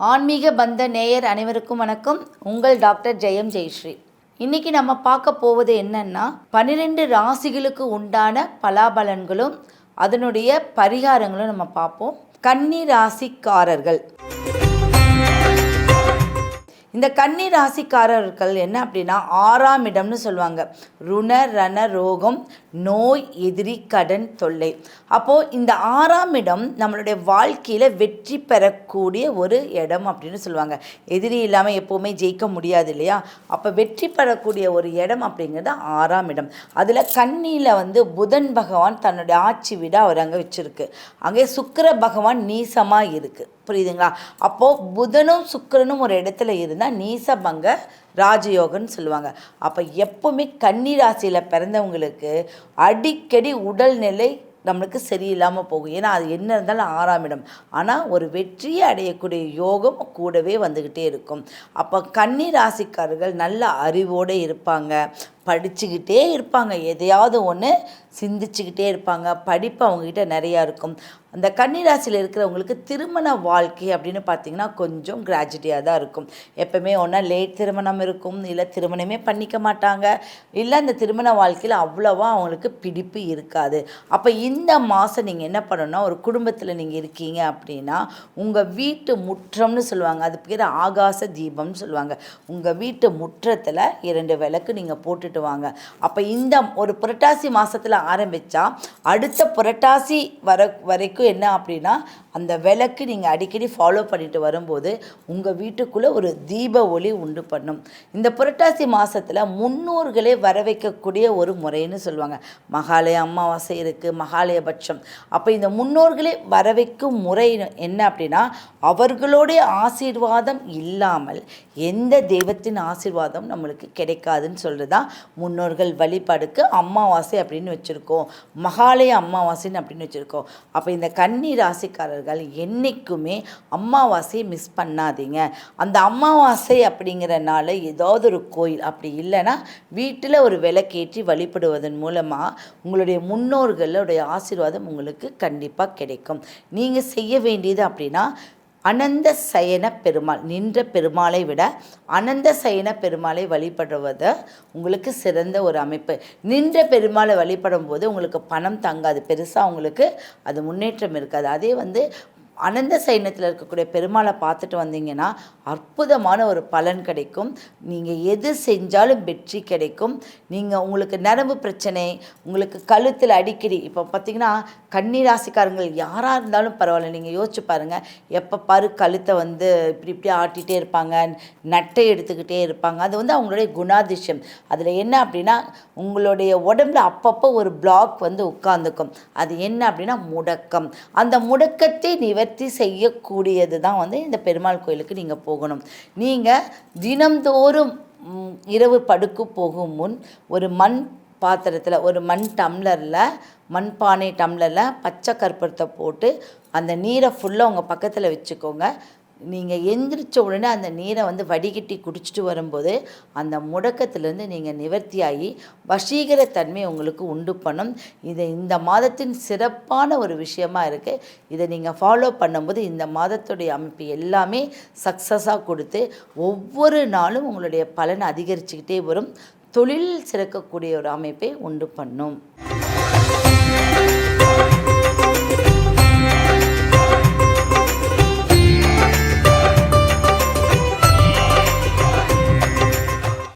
ஆன்மீக பந்த நேயர் அனைவருக்கும் வணக்கம். உங்கள் டாக்டர் ஜெயம் ஜெயஸ்ரீ. இன்னைக்கு நம்ம பார்க்க போவது என்னன்னா 12 ராசிகளுக்கு உண்டான பலாபலன்களும் அதனுடைய பரிகாரங்களும் நம்ம பார்ப்போம். கன்னி ராசிக்காரர்கள், இந்த கன்னி ராசிக்காரர்கள் என்ன அப்படின்னா 6ஆம் இடம்னு சொல்லுவாங்க. ருண ரண ரோகம், நோய், எதிரி, கடன் தொல்லை. அப்போது இந்த 6ஆம் இடம் நம்மளுடைய வாழ்க்கையில் வெற்றி பெறக்கூடிய ஒரு இடம் அப்படின்னு சொல்லுவாங்க. எதிரி இல்லாமல் எப்போவுமே ஜெயிக்க முடியாது இல்லையா? அப்போ வெற்றி பெறக்கூடிய ஒரு இடம் அப்படிங்கிறது 6ஆம் இடம். அதில் கன்னியில் புதன் பகவான் தன்னுடைய ஆட்சி வீட அவர் அங்கே வச்சுருக்கு. அங்கே சுக்கிர பகவான் நீசமாக இருக்குது. புரியுதுங்களா? அப்போது புதனும் சுக்கிரனும் ஒரு இடத்துல இருந்தால் நீசபங்க ராஜயோகன்னு சொல்லுவாங்க. அப்போ எப்போவுமே கன்னி ராசியில் பிறந்தவங்களுக்கு அடிக்கடி உடல்நிலை நம்மளுக்கு சரியில்லாமல் போகும். ஏன்னா அது என்ன இருந்தாலும் 6ஆம் இடம். ஆனால் ஒரு வெற்றியை அடையக்கூடிய யோகம் கூடவே வந்துக்கிட்டே இருக்கும். அப்போ கன்னி ராசிக்காரர்கள் நல்ல அறிவோடு இருப்பாங்க, படிச்சுக்கிட்டே இருப்பாங்க, எதையாவது ஒன்று சிந்திச்சுக்கிட்டே இருப்பாங்க, படிப்பு அவங்கக்கிட்ட நிறையா இருக்கும். அந்த கன்னிராசியில் இருக்கிறவங்களுக்கு திருமண வாழ்க்கை அப்படின்னு பார்த்திங்கன்னா கொஞ்சம் கிராஜுவிட்டியாக தான் இருக்கும். எப்போவுமே ஒன்றா லேட் திருமணம் இருக்கும், இல்லை திருமணமே பண்ணிக்க மாட்டாங்க, இல்லை அந்த திருமண வாழ்க்கையில் அவ்வளோவா அவங்களுக்கு பிடிப்பு இருக்காது. அப்போ இந்த மாதம் நீங்கள் என்ன பண்ணணும்னா, ஒரு குடும்பத்தில் நீங்கள் இருக்கீங்க அப்படின்னா உங்கள் வீட்டு முற்றம்னு சொல்லுவாங்க, அது பேர் ஆகாச தீபம்னு சொல்லுவாங்க. உங்கள் வீட்டு முற்றத்தில் 2 விளக்கு நீங்கள் போட்டுட்டு வாங்க. அப்போ இந்த ஒரு புரட்டாசி மாதத்தில் ஆரம்பித்தா அடுத்த புரட்டாசி வரைக்கும் என்ன அப்படின்னா அந்த விளக்கு நீங்கள் அடிக்கடி ஃபாலோ பண்ணிட்டு வரும்போது உங்கள் வீட்டுக்குள்ளே ஒரு தீப ஒளி உண்டு பண்ணும். இந்த புரட்டாசி மாதத்தில் முன்னோர்களே வர வைக்கக்கூடிய ஒரு முறைன்னு சொல்லுவாங்க. மகாலய அமாவாசை இருக்குது, மகாலயபட்சம். அப்போ இந்த முன்னோர்களே வர வைக்கும் முறை என்ன அப்படின்னா அவர்களுடைய ஆசீர்வாதம் இல்லாமல் எந்த தெய்வத்தின் ஆசீர்வாதம் நம்மளுக்கு கிடைக்காதுன்னு சொல்கிறது தான் முன்னோர்கள் வழிபாடுக்கு அமாவாசை அப்படின்னு வச்சுருக்கோம், மகாலய அமாவாசைன்னு அப்படின்னு வச்சுருக்கோம். அப்போ இந்த கன்னி ராசிக்காரர்கள் என்றைக்குமே அமாவாசையை மிஸ் பண்ணாதீங்க. அந்த அமாவாசை அப்படிங்கிறனால ஏதாவது ஒரு கோயில், அப்படி இல்லைன்னா வீட்டில் ஒரு விளக்கேற்றி வழிபடுவதன் மூலமாக உங்களுடைய முன்னோர்களுடைய ஆசீர்வாதம் உங்களுக்கு கண்டிப்பாக கிடைக்கும். நீங்கள் செய்ய வேண்டியது அப்படின்னா அனந்த சயன பெருமாள், நின்ற பெருமாளை விட அனந்த சயன பெருமாளை வழிபடுவது உங்களுக்கு சிறந்த ஒரு அமைப்பு. நின்ற பெருமாளை வழிபடும் போது உங்களுக்கு பணம் தங்காது, பெருசாக உங்களுக்கு அது முன்னேற்றம் இருக்காது. அதே அனந்த சைனத்தில் இருக்கக்கூடிய பெருமாளை பார்த்துட்டு வந்தீங்கன்னா அற்புதமான ஒரு பலன் கிடைக்கும். நீங்கள் எது செஞ்சாலும் வெற்றி கிடைக்கும். நீங்கள் உங்களுக்கு நரம்பு பிரச்சனை, உங்களுக்கு கழுத்தில் அடிக்கடி, இப்போ பார்த்திங்கன்னா கன்னி ராசிக்காரங்கள் யாராக இருந்தாலும் பரவாயில்ல, நீங்கள் யோசிச்சு பாருங்கள், எப்போ பாரு கழுத்தை இப்படி ஆட்டிகிட்டே இருப்பாங்க, நட்டை எடுத்துக்கிட்டே இருப்பாங்க. அது அவங்களுடைய குணாதிசயம். அதில் என்ன அப்படின்னா உங்களுடைய உடம்புல அப்பப்போ ஒரு பிளாக் உட்கார்ந்துக்கும். அது என்ன அப்படின்னா முடக்கம். அந்த முடக்கத்தை நிவர்த்தி செய்யக்கூடியது தான் இந்த பெருமாள் கோயிலுக்கு நீங்கள் போகணும். நீங்கள் தினம்தோறும் இரவு படுக்க போகும் முன் ஒரு மண் பாத்திரத்தில், ஒரு மண் டம்ளரில், மண்பானை டம்ளரில் பச்சை கற்பூரத்தை போட்டு அந்த நீரை ஃபுல்லாக உங்கள் பக்கத்தில் வச்சுக்கோங்க. நீங்கள் எந்திரிச்ச உடனே அந்த நீரை வடிகட்டி குடிச்சிட்டு வரும்போது அந்த முடக்கத்திலேருந்து நீங்கள் நிவர்த்தியாகி வசீகரத்தன்மை உங்களுக்கு உண்டு பண்ணும். இது இந்த மாதத்தின் சிறப்பான ஒரு விஷயமா இருக்குது. இதை நீங்கள் ஃபாலோ பண்ணும்போது இந்த மாதத்துடைய அமைப்பு எல்லாமே சக்ஸஸாக கொடுத்து ஒவ்வொரு நாளும் உங்களுடைய பலன் அதிகரிச்சுக்கிட்டே வரும். தொழில் சிறக்கக்கூடிய ஒரு அமைப்பை உண்டு பண்ணும்.